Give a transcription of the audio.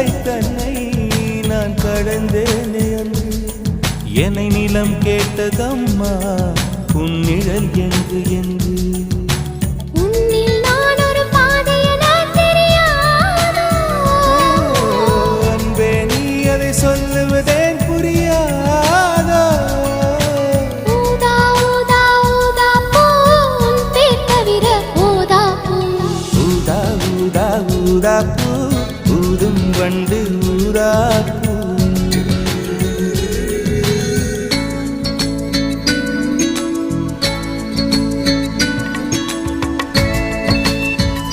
எல்லை தன்னை நான் கடந்தேனே அன்று என்னை நிலம் கேட்டதம்மா உன் நிழல் என்று என்று அன்பே நீ அதை சொல்லுவதேன் புரியாதோ ஊதா ஊதா ஊதா பூ ஊதும் வண்டு ஊரா